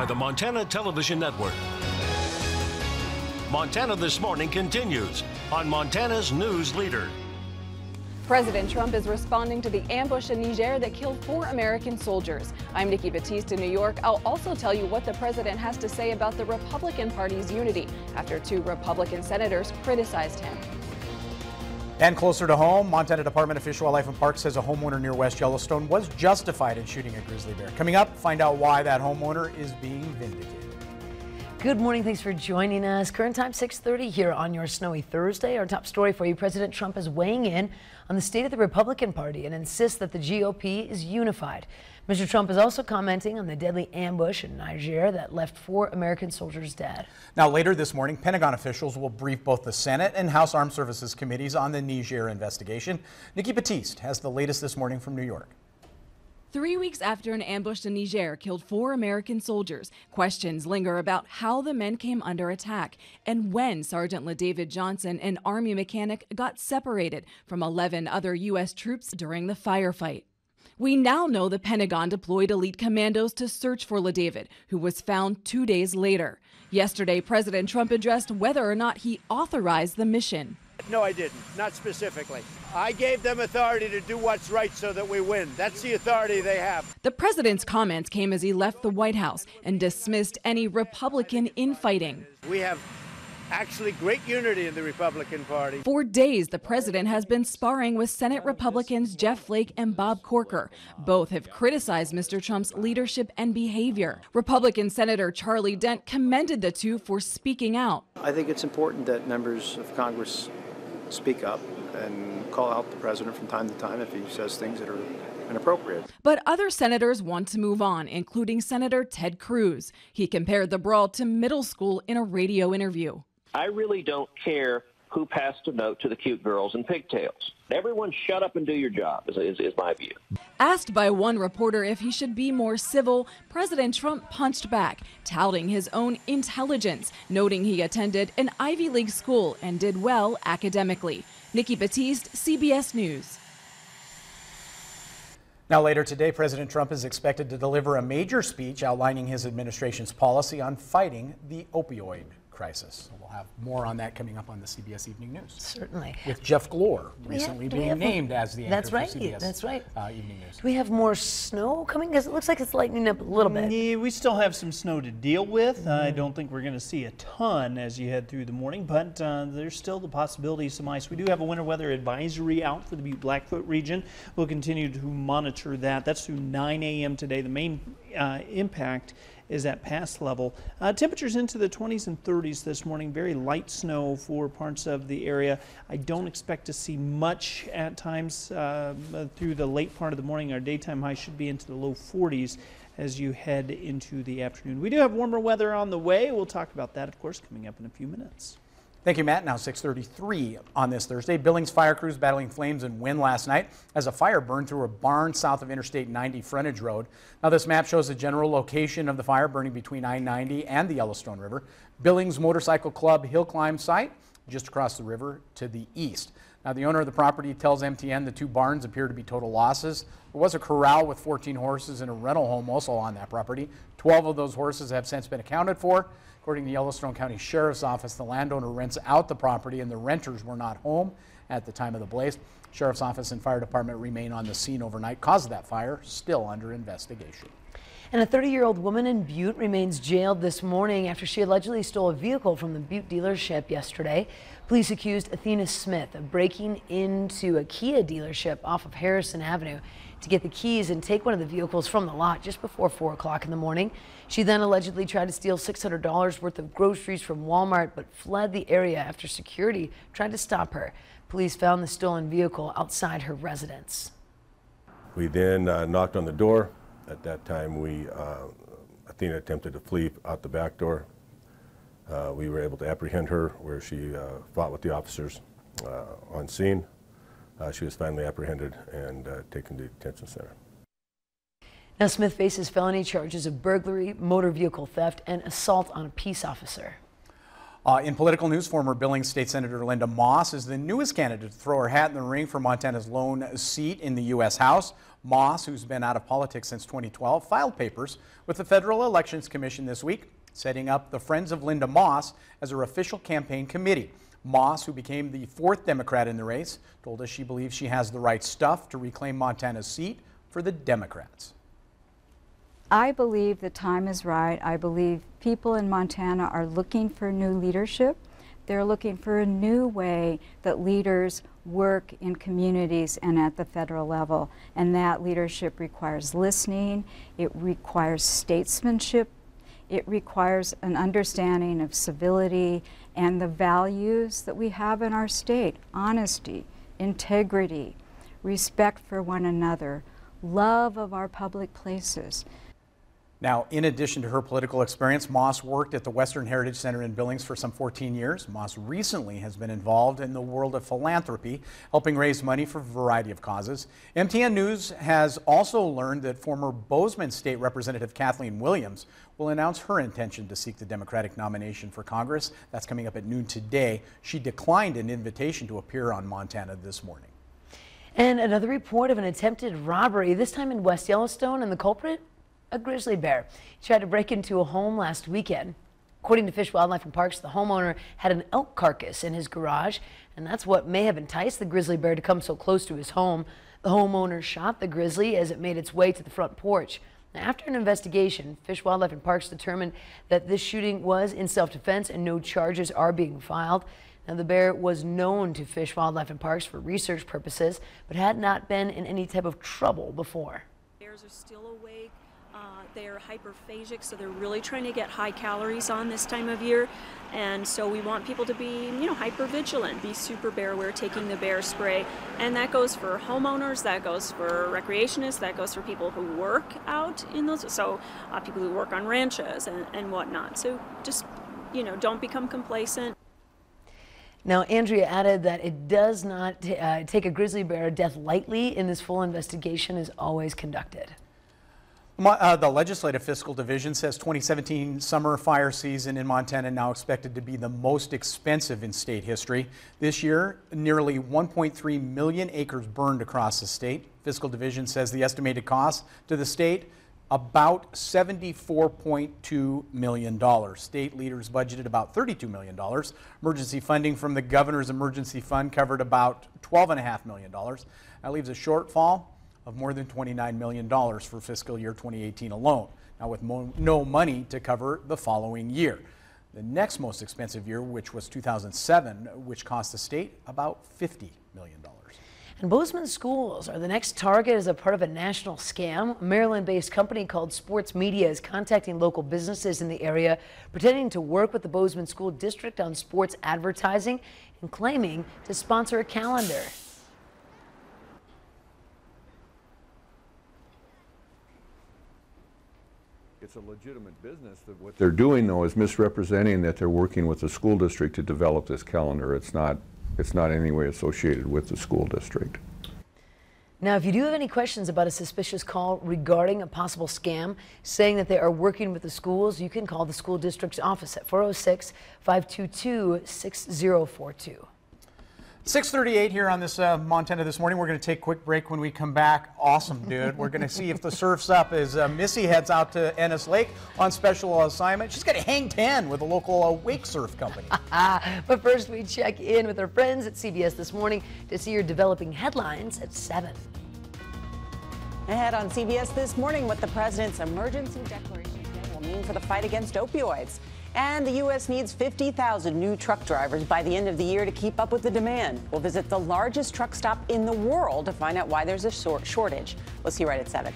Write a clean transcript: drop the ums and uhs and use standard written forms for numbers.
by the Montana Television Network. Montana This Morning continues on Montana's news leader. President Trump is responding to the ambush in Niger that killed 4 American soldiers. I'm Nikki Batiste in New York. I'll also tell you what the president has to say about the Republican Party's unity after 2 Republican senators criticized him. And closer to home, Montana Department of Fish, Wildlife and Parks says a homeowner near West Yellowstone was justified in shooting a grizzly bear. Coming up, find out why that homeowner is being vindicated. Good morning. Thanks for joining us. Current time 6:30 here on your snowy Thursday. Our top story for you: President Trump is weighing in on the state of the Republican Party and insists that the GOP is unified. Mr. Trump is also commenting on the deadly ambush in Niger that left 4 American soldiers dead. Now, later this morning, Pentagon officials will brief both the Senate and House Armed Services committees on the Niger investigation. Nikki Batiste has the latest this morning from New York. 3 weeks after an ambush in Niger killed 4 American soldiers, questions linger about how the men came under attack and when Sergeant LaDavid Johnson, an Army mechanic, got separated from 11 other U.S. troops during the firefight. We now know the Pentagon deployed elite commandos to search for LaDavid, who was found 2 days later. Yesterday, President Trump addressed whether or not he authorized the mission. No, I didn't. Not specifically. I gave them authority to do what's right so that we win. That's the authority they have. The president's comments came as he left the White House and dismissed any Republican infighting. We have actually great unity in the Republican Party. For days, the president has been sparring with Senate Republicans Jeff Flake and Bob Corker. Both have criticized Mr. Trump's leadership and behavior. Republican Senator Charlie Dent commended the two for speaking out. I think it's important that members of Congress speak up and call out the president from time to time if he says things that are inappropriate. But other senators want to move on, including Senator Ted Cruz. He compared the brawl to middle school in a radio interview. I really don't care who passed a note to the cute girls in pigtails. Everyone shut up and do your job, is my view. Asked by one reporter if he should be more civil, President Trump punched back, touting his own intelligence, noting he attended an Ivy League school and did well academically. Nikki Batiste, CBS News. Now, later today, President Trump is expected to deliver a major speech outlining his administration's policy on fighting the opioid crisis. We'll have more on that coming up on the CBS Evening News. Certainly. With Jeff Glor recently being named as the anchor for CBS That's right. Evening News. Do we have more snow coming? Because it looks like it's lightening up a little bit. Yeah, we still have some snow to deal with. I don't think we're going to see a ton as you head through the morning, but there's still the possibility of some ice. We do have a winter weather advisory out for the Butte Blackfoot region. We'll continue to monitor that. That's through 9 a.m. today. The main impact is at pass level. Temperatures into the 20s and 30s this morning. Very light snow for parts of the area. I don't expect to see much at times through the late part of the morning. Our daytime high should be into the low 40s as you head into the afternoon. We do have warmer weather on the way. We'll talk about that, of course, coming up in a few minutes. Thank you, Matt. Now 6:33 on this Thursday. Billings fire crews battling flames and wind last night as a fire burned through a barn south of Interstate 90 frontage road. Now this map shows the general location of the fire burning between I-90 and the Yellowstone River. Billings Motorcycle Club hill climb site just across the river to the east. Now the owner of the property tells MTN the 2 barns appear to be total losses. There was a corral with 14 horses and a rental home also on that property. 12 of those horses have since been accounted for. According to the Yellowstone County Sheriff's Office, the landowner rents out the property and the renters were not home at the time of the blaze. Sheriff's Office and Fire Department remain on the scene overnight. Cause of that fire still under investigation. And a 30-year-old woman in Butte remains jailed this morning after she allegedly stole a vehicle from the Butte dealership yesterday. Police accused Athena Smith of breaking into a Kia dealership off of Harrison Avenue to get the keys and take one of the vehicles from the lot just before 4 o'clock in the morning. She then allegedly tried to steal $600 worth of groceries from Walmart, but fled the area after security tried to stop her. Police found the stolen vehicle outside her residence. We then knocked on the door. At that time, Athena attempted to flee out the back door. We were able to apprehend her where she fought with the officers on scene. She was finally apprehended and taken to the detention center. Now Smith faces felony charges of burglary, motor vehicle theft, and assault on a peace officer. In political news, former Billings State Senator Linda Moss is the newest candidate to throw her hat in the ring for Montana's lone seat in the U.S. House. Moss, who's been out of politics since 2012, filed papers with the Federal Elections Commission this week, setting up the Friends of Linda Moss as her official campaign committee. Moss, who became the 4th Democrat in the race, told us she believes she has the right stuff to reclaim Montana's seat for the Democrats. I believe the time is right. I believe people in Montana are looking for new leadership. They're looking for a new way that leaders work in communities and at the federal level. And that leadership requires listening, it requires statesmanship, it requires an understanding of civility and the values that we have in our state: honesty, integrity, respect for one another, love of our public places. Now, in addition to her political experience, Moss worked at the Western Heritage Center in Billings for some 14 years. Moss recently has been involved in the world of philanthropy, helping raise money for a variety of causes. MTN News has also learned that former Bozeman State Representative Kathleen Williams will announce her intention to seek the Democratic nomination for Congress. That's coming up at noon today. She declined an invitation to appear on Montana this morning. And another report of an attempted robbery, this time in West Yellowstone, and the culprit? A grizzly bear. He tried to break into a home last weekend. According to Fish, Wildlife and Parks, the homeowner had an elk carcass in his garage, and that's what may have enticed the grizzly bear to come so close to his home. The homeowner shot the grizzly as it made its way to the front porch. Now, after an investigation, Fish, Wildlife and Parks determined that this shooting was in self-defense and no charges are being filed. Now, the bear was known to Fish, Wildlife and Parks for research purposes, but had not been in any type of trouble before. Bears are still awake. They're hyperphagic, so they're really trying to get high calories on this time of year. And so we want people to be, hyper vigilant, be super bear aware, taking the bear spray. And that goes for homeowners, that goes for recreationists, that goes for people who work out in those, so people who work on ranches and whatnot. So just, don't become complacent. Now, Andrea added that it does not take a grizzly bear death lightly, and this full investigation is always conducted. The Legislative Fiscal Division says 2017 summer fire season in Montana now expected to be the most expensive in state history. This year, nearly 1.3 million acres burned across the state. Fiscal Division says the estimated cost to the state, about $74.2 million. State leaders budgeted about $32 million. Emergency funding from the Governor's Emergency Fund covered about $12.5 million. That leaves a shortfall of more than $29 million for fiscal year 2018 alone. Now, with no money to cover the following year. The next most expensive year, which was 2007, which cost the state about $50 million. And Bozeman schools are the next target as a part of a national scam. A Maryland-based company called Sports Media is contacting local businesses in the area, pretending to work with the Bozeman School District on sports advertising and claiming to sponsor a calendar. It's a legitimate business. What they're doing, though, is misrepresenting that they're working with the school district to develop this calendar. It's not in any way associated with the school district. Now, if you do have any questions about a suspicious call regarding a possible scam saying that they are working with the schools, you can call the school district's office at 406-522-6042. 6:38 here on this Montana This Morning. We're going to take a quick break. When we come back, awesome, dude. We're going to see if the surf's up as Missy heads out to Ennis Lake on special assignment. She's going to hang 10 with a local wake surf company. But first, we check in with our friends at CBS This Morning to see your developing headlines at 7. Ahead on CBS This Morning, what the president's emergency declaration will mean for the fight against opioids. And the U.S. needs 50,000 new truck drivers by the end of the year to keep up with the demand. We'll visit the largest truck stop in the world to find out why there's a shortage. We'll see you right at 7.